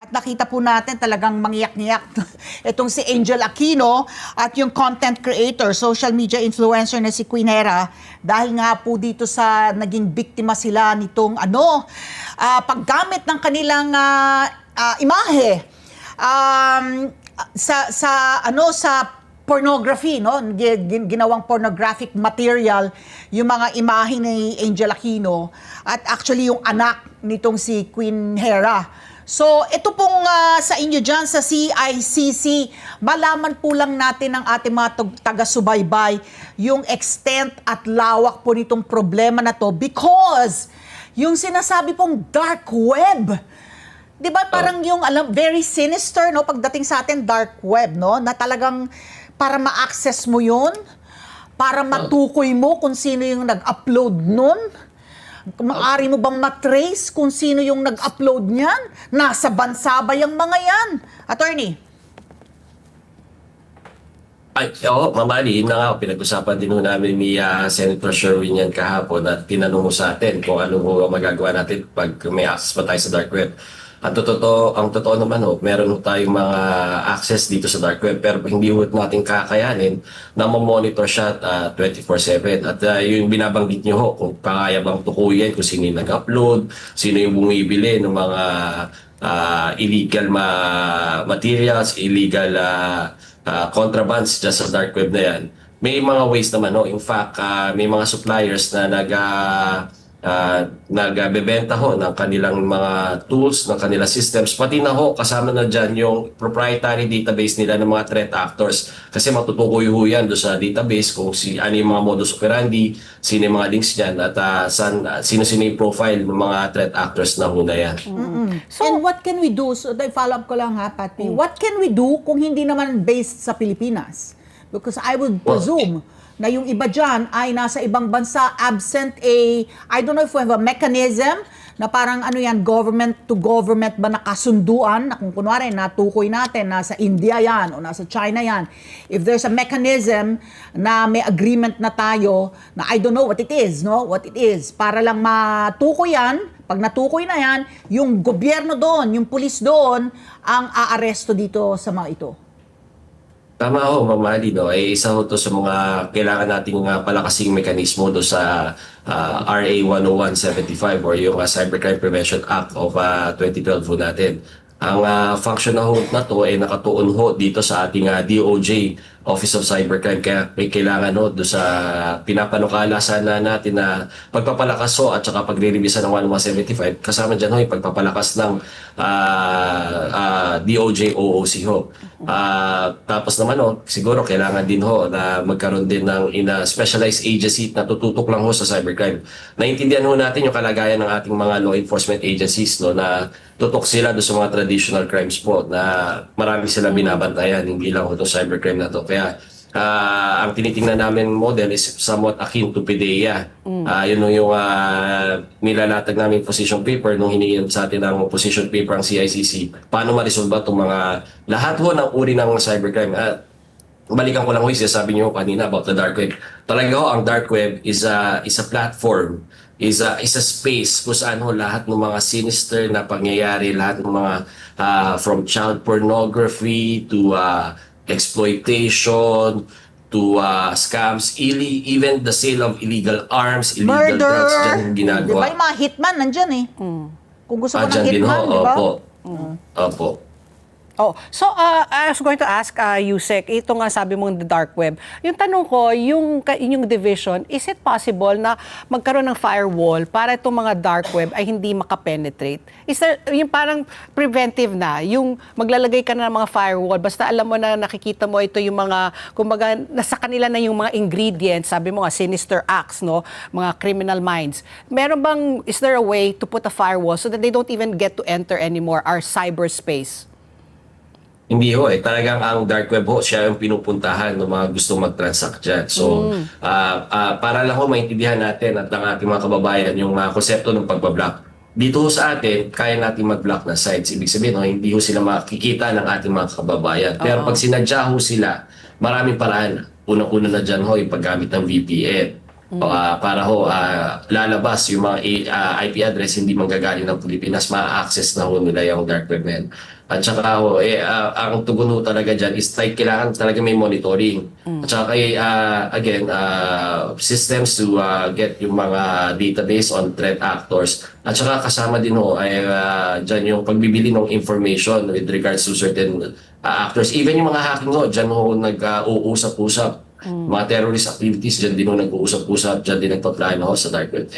Nakita po natin talagang mangiyak-ngiyak itong si Angel Aquino at yung content creator, social media influencer na si Queen Hera dahil nga po dito sa naging biktima sila nitong paggamit ng kanilang imahe sa pornography, no? Ginawang pornographic material yung mga imahe ni Angel Aquino at actually yung anak nitong si Queen Hera. So, ito pong sa inyo dyan sa CICC, malaman po lang natin ng ating mga taga-subaybay yung extent at lawak po nitong problema na to because yung sinasabi pong dark web, di ba parang yung very sinister, no, pagdating sa atin dark web, no, na talagang para ma-access mo yun, para matukoy mo kung sino yung nag-upload nun. Maaari mo bang matrace kung sino yung nag-upload niyan? Nasa bansa ba yung mga yan? Attorney? Oo, mamali, yun na nga, pinag-usapan din namin ni Senator Sherwin yan kahapon at tinanong mo sa atin kung ano mo magagawa natin pag may access pa tayo sa dark web. Ang totoo naman meron tayong mga access dito sa dark web pero hindi natin kakayanin na ma-monitor siya 24/7 at yung binabanggit niyo kung kaya bang tukuyin kung sino yung nag-upload, sino yung bumibili ng mga illegal materials, illegal contrabands dyan sa dark web na yan. May mga ways naman, in fact, may mga suppliers na nagbebenta ng kanilang mga tools, ng kanilang systems, pati na kasama na dyan yung proprietary database nila ng mga threat actors kasi matutukoy yan doon sa database kung ano yung mga modus operandi, sino yung mga links dyan at sino-sino yung profile ng mga threat actors na yan. So, and what can we do? So, follow up ko lang Patty. What can we do kung hindi naman based sa Pilipinas? Because I would presume na yung iba dyan ay nasa ibang bansa absent I don't know if we have a mechanism na parang government to government ba nakasunduan na kung kunwari natukoy natin nasa India yan o nasa China yan. If there's a mechanism na may agreement na tayo na I don't know what it is, no? What it is. Para lang matukoy yan, pag natukoy na yan, yung gobyerno doon, yung pulis doon ang aaresto dito sa mga ito. Tama mamali, isa to sa mga kailangan nating palakasing mekanismo do sa RA 10175 or yung Cybercrime Prevention Act of 2012 natin. Ang function na to ay nakatuon dito sa ating DOJ, Office of Cybercrime. Kaya may kailangan do sa pinapanukala sana natin na pagpapalakas at saka pagre-revisa ng 10175. Kasama dyan yung pagpapalakas ng DOJ OOC tapos naman siguro kailangan din na magkaroon din ng specialized agency na tututok lang sa cybercrime. Naintindihan natin yung kalagayan ng ating mga law enforcement agencies na tutok sila do sa mga traditional crimes na marami silang binabantayan, hindi lang itong cybercrime na to. Kaya ang tinitingnan namin model is somewhat akin to PDEA. Yun yung nilalatag namin position paper nung hiningin sa atin ang position paper ang CICC. Paano ma-resolve itong mga lahat ng uri ng cybercrime. Balikan ko lang sabi niyo kanina about the dark web. Talaga ang dark web is a platform, is a space kung saan lahat ng mga sinister na pangyayari, lahat ng mga from child pornography to exploitation to scams, even the sale of illegal arms, illegal drugs dyan yung ginagawa. Di ba yung mga hitman nandyan Kung gusto ko ng hitman, di ba? Opo. So I was going to ask Yusek, ito nga sabi mong the dark web. Yung tanong ko, yung inyong division, is it possible na magkaroon ng firewall para itong mga dark web ay hindi makapenetrate? Is there yung parang preventive na, yung maglalagay ka na ng mga firewall, basta alam mo na nakikita mo ito yung mga, kumbaga, nasa kanila na yung mga ingredients, sabi mo nga, sinister acts, no? Mga criminal minds. Meron bang, is there a way to put a firewall so that they don't even get to enter anymore our cyberspace? Hindi talagang ang dark web siya yung pinupuntahan ng mga gustong mag-transact dyan. So, para lang maintindihan natin at ng ating mga kababayan yung konsepto ng pagbablock. Dito sa atin, kaya natin mag-block na sites. Ibig sabihin, hindi sila makikita ng ating mga kababayan. Pero pag sinadya sila, maraming paraan. Unang-una na dyan yung paggamit ng VPN. Para ho lalabas yung mga IP address hindi manggagaling ng Pilipinas, ma-access na ho nila yung dark web na yan. At saka ho, ang tugon ho talaga dyan is like, kailangan talaga may monitoring. At saka again, systems to get yung mga database on threat actors. At saka kasama din ho ay dyan yung pagbibili ng information with regards to certain actors. Even yung mga hacking ho, dyan ho nag-uusap-usap. Mga terrorist activities, dyan din ho nag-uusap-usap, dyan din nagpa-plan ho sa dark web.